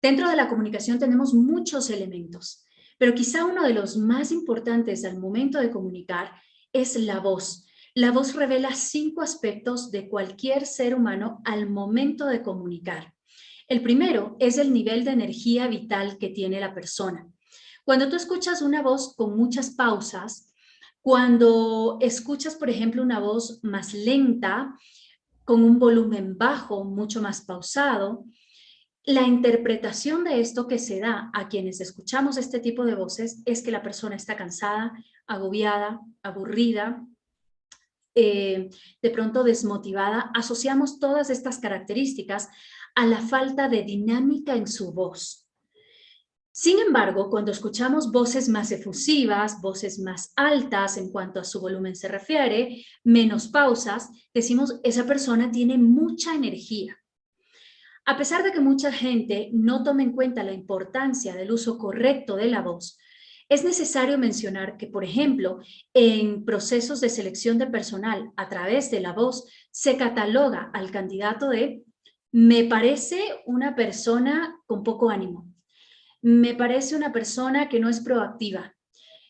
Dentro de la comunicación tenemos muchos elementos, pero quizá uno de los más importantes al momento de comunicar es la voz. La voz revela 5 aspectos de cualquier ser humano al momento de comunicar. El primero es el nivel de energía vital que tiene la persona. Cuando tú escuchas una voz con muchas pausas, cuando escuchas, por ejemplo, una voz más lenta, con un volumen bajo, mucho más pausado, la interpretación de esto que se da a quienes escuchamos este tipo de voces es que la persona está cansada, agobiada, aburrida, de pronto desmotivada. Asociamos todas estas características a la falta de dinámica en su voz. Sin embargo, cuando escuchamos voces más efusivas, voces más altas en cuanto a su volumen se refiere, menos pausas, decimos esa persona tiene mucha energía. A pesar de que mucha gente no tome en cuenta la importancia del uso correcto de la voz, es necesario mencionar que, por ejemplo, en procesos de selección de personal a través de la voz, se cataloga al candidato de me parece una persona con poco ánimo, me parece una persona que no es proactiva,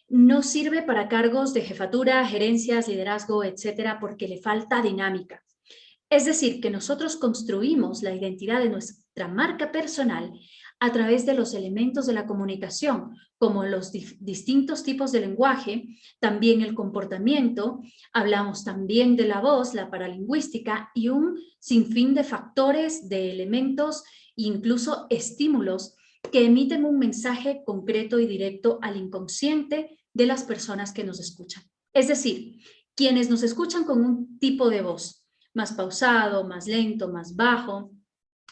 no sirve para cargos de jefatura, gerencias, liderazgo, etcétera, porque le falta dinámica. Es decir, que nosotros construimos la identidad de nuestra marca personal a través de los elementos de la comunicación, como los distintos tipos de lenguaje, también el comportamiento, hablamos también de la voz, la paralingüística y un sinfín de factores, de elementos e incluso estímulos que emiten un mensaje concreto y directo al inconsciente de las personas que nos escuchan. Es decir, quienes nos escuchan con un tipo de voz más pausado, más lento, más bajo,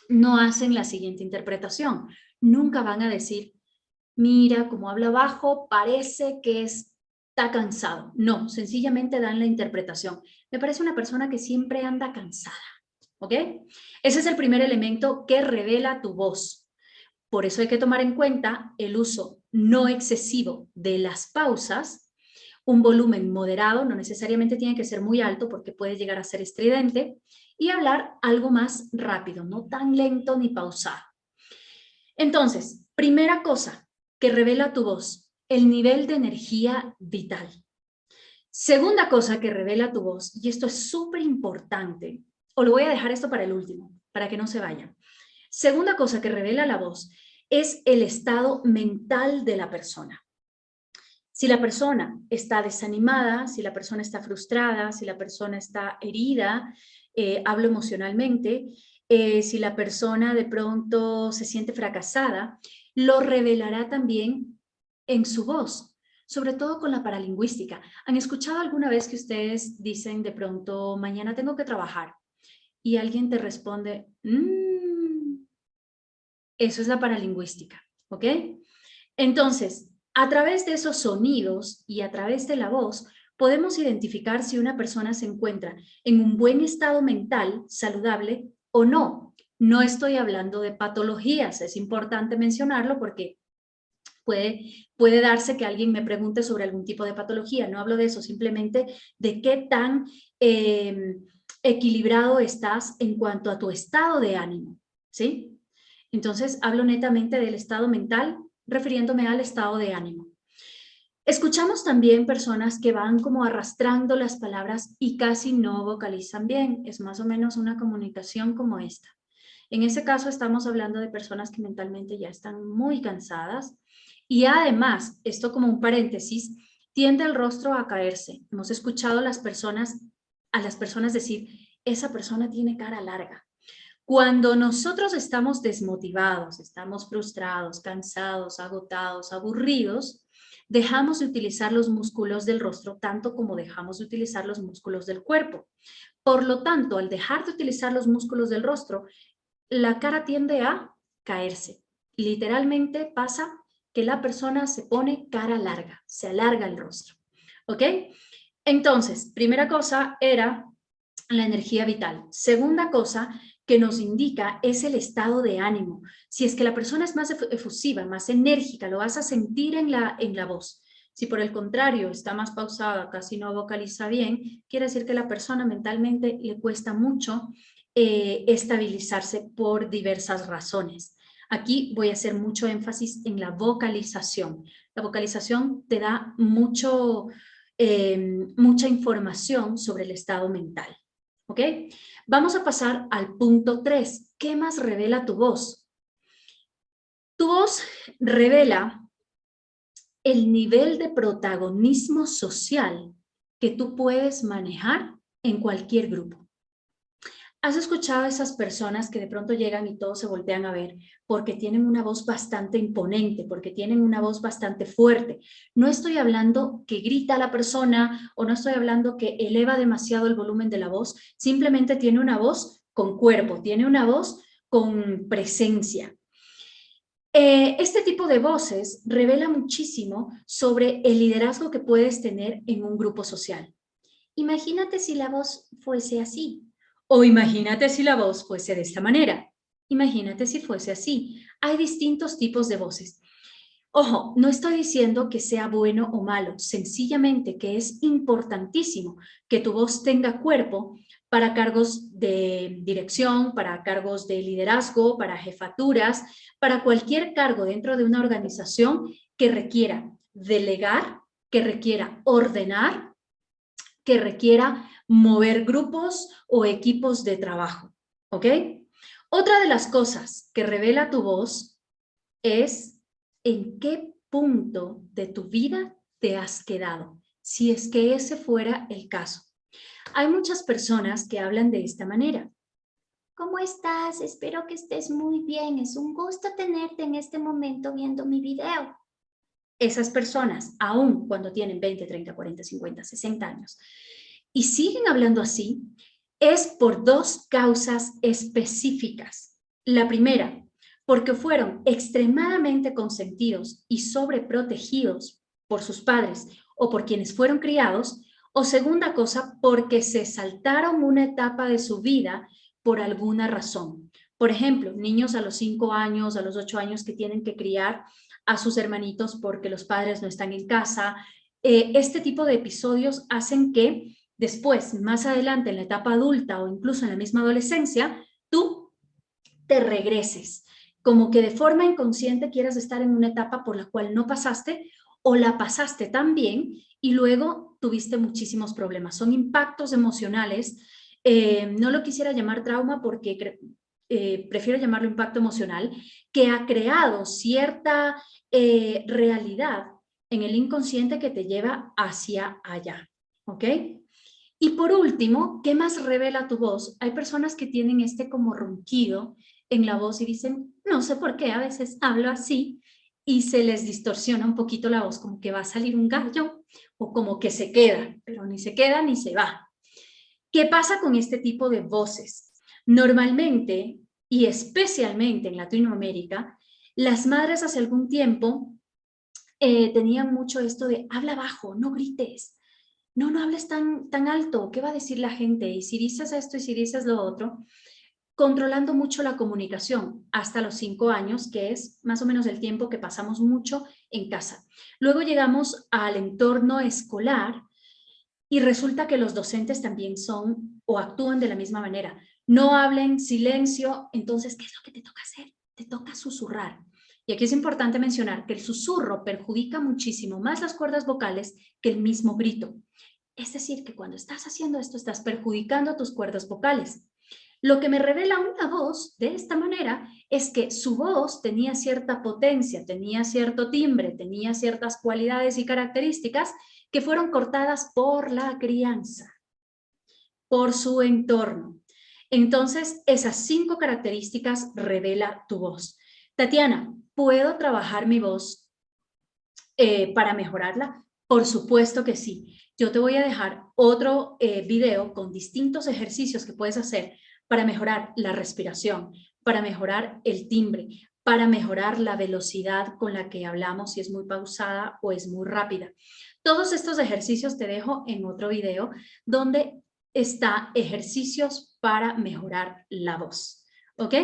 no hacen la siguiente interpretación. Nunca van a decir, mira, como habla bajo, parece que está cansado. No, sencillamente dan la interpretación. Me parece una persona que siempre anda cansada. ¿Ok? Ese es el primer elemento que revela tu voz. Por eso hay que tomar en cuenta el uso no excesivo de las pausas, un volumen moderado, no necesariamente tiene que ser muy alto porque puede llegar a ser estridente, y hablar algo más rápido, no tan lento ni pausado. Entonces, primera cosa que revela tu voz, el nivel de energía vital. Segunda cosa que revela tu voz, y esto es súper importante, o lo voy a dejar esto para el último, para que no se vaya. Segunda cosa que revela la voz es el estado mental de la persona. Si la persona está desanimada, si la persona está frustrada, si la persona está herida, hablo emocionalmente, si la persona de pronto se siente fracasada, lo revelará también en su voz, sobre todo con la paralingüística. ¿Han escuchado alguna vez que ustedes dicen de pronto, mañana tengo que trabajar? Y alguien te responde, eso es la paralingüística, ¿ok? Entonces, a través de esos sonidos y a través de la voz, podemos identificar si una persona se encuentra en un buen estado mental, saludable o no. No estoy hablando de patologías, es importante mencionarlo porque puede darse que alguien me pregunte sobre algún tipo de patología. No hablo de eso, simplemente de qué tan equilibrado estás en cuanto a tu estado de ánimo, ¿sí? Entonces, hablo netamente del estado mental, refiriéndome al estado de ánimo. Escuchamos también personas que van como arrastrando las palabras y casi no vocalizan bien. Es más o menos una comunicación como esta. En ese caso estamos hablando de personas que mentalmente ya están muy cansadas y además, esto como un paréntesis, tiende el rostro a caerse. Hemos escuchado a las personas decir, esa persona tiene cara larga. Cuando nosotros estamos desmotivados, estamos frustrados, cansados, agotados, aburridos, dejamos de utilizar los músculos del rostro tanto como dejamos de utilizar los músculos del cuerpo. Por lo tanto, al dejar de utilizar los músculos del rostro, la cara tiende a caerse. Literalmente pasa que la persona se pone cara larga, se alarga el rostro. ¿Ok? Entonces, primera cosa era la energía vital. Segunda cosa que nos indica es el estado de ánimo. Si es que la persona es más efusiva, más enérgica, lo vas a sentir en la voz. Si por el contrario está más pausada, casi no vocaliza bien, quiere decir que la persona mentalmente le cuesta mucho estabilizarse por diversas razones. Aquí voy a hacer mucho énfasis en la vocalización. La vocalización te da mucha información sobre el estado mental. ¿Ok? Vamos a pasar al punto 3. ¿Qué más revela tu voz? Tu voz revela el nivel de protagonismo social que tú puedes manejar en cualquier grupo. ¿Has escuchado a esas personas que de pronto llegan y todos se voltean a ver porque tienen una voz bastante imponente, porque tienen una voz bastante fuerte? No estoy hablando que grita la persona o no estoy hablando que eleva demasiado el volumen de la voz, simplemente tiene una voz con cuerpo, tiene una voz con presencia. Este tipo de voces revela muchísimo sobre el liderazgo que puedes tener en un grupo social. Imagínate si la voz fuese así. O imagínate si la voz fuese de esta manera. Imagínate si fuese así. Hay distintos tipos de voces. Ojo, no estoy diciendo que sea bueno o malo, sencillamente que es importantísimo que tu voz tenga cuerpo para cargos de dirección, para cargos de liderazgo, para jefaturas, para cualquier cargo dentro de una organización que requiera delegar, que requiera ordenar, que requiera mover grupos o equipos de trabajo, ¿ok? Otra de las cosas que revela tu voz es en qué punto de tu vida te has quedado, si es que ese fuera el caso. Hay muchas personas que hablan de esta manera. ¿Cómo estás? Espero que estés muy bien. Es un gusto tenerte en este momento viendo mi video. Esas personas, aun cuando tienen 20, 30, 40, 50, 60 años, y siguen hablando así, es por dos causas específicas. La primera, porque fueron extremadamente consentidos y sobreprotegidos por sus padres o por quienes fueron criados, o segunda cosa, porque se saltaron una etapa de su vida por alguna razón. Por ejemplo, niños a los 5 años, a los 8 años que tienen que criar a sus hermanitos porque los padres no están en casa. Este tipo de episodios hacen que después, más adelante en la etapa adulta o incluso en la misma adolescencia, tú te regreses, como que de forma inconsciente quieras estar en una etapa por la cual no pasaste o la pasaste tan bien y luego tuviste muchísimos problemas. Son impactos emocionales. No lo quisiera llamar trauma porque prefiero llamarlo impacto emocional, que ha creado cierta realidad en el inconsciente que te lleva hacia allá, ¿ok? Y por último, ¿qué más revela tu voz? Hay personas que tienen este como ronquido en la voz y dicen, no sé por qué, a veces hablo así y se les distorsiona un poquito la voz, como que va a salir un gallo o como que se queda, pero ni se queda ni se va. ¿Qué pasa con este tipo de voces? Normalmente, y especialmente en Latinoamérica, las madres hace algún tiempo tenían mucho esto de habla bajo, no grites, no hables tan alto, ¿qué va a decir la gente? Y si dices esto y si dices lo otro, controlando mucho la comunicación hasta los 5 años, que es más o menos el tiempo que pasamos mucho en casa. Luego llegamos al entorno escolar y resulta que los docentes también son o actúan de la misma manera. No hablen, silencio, entonces, ¿qué es lo que te toca hacer? Te toca susurrar. Y aquí es importante mencionar que el susurro perjudica muchísimo más las cuerdas vocales que el mismo grito. Es decir, que cuando estás haciendo esto, estás perjudicando tus cuerdas vocales. Lo que me revela una voz de esta manera es que su voz tenía cierta potencia, tenía cierto timbre, tenía ciertas cualidades y características que fueron cortadas por la crianza, por su entorno. Entonces, esas 5 características revela tu voz. Tatiana, ¿puedo trabajar mi voz para mejorarla? Por supuesto que sí. Yo te voy a dejar otro video con distintos ejercicios que puedes hacer para mejorar la respiración, para mejorar el timbre, para mejorar la velocidad con la que hablamos, si es muy pausada o es muy rápida. Todos estos ejercicios te dejo en otro video donde está ejercicios para mejorar la voz. ¿Ok?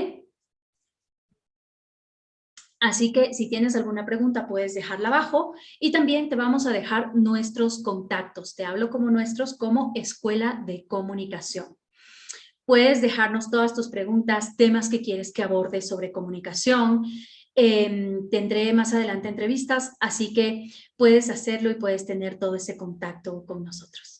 Así que si tienes alguna pregunta puedes dejarla abajo y también te vamos a dejar nuestros contactos. Te hablo como nuestros como Escuela de Comunicación. Puedes dejarnos todas tus preguntas, temas que quieres que aborde sobre comunicación. Tendré más adelante entrevistas, así que puedes hacerlo y puedes tener todo ese contacto con nosotros.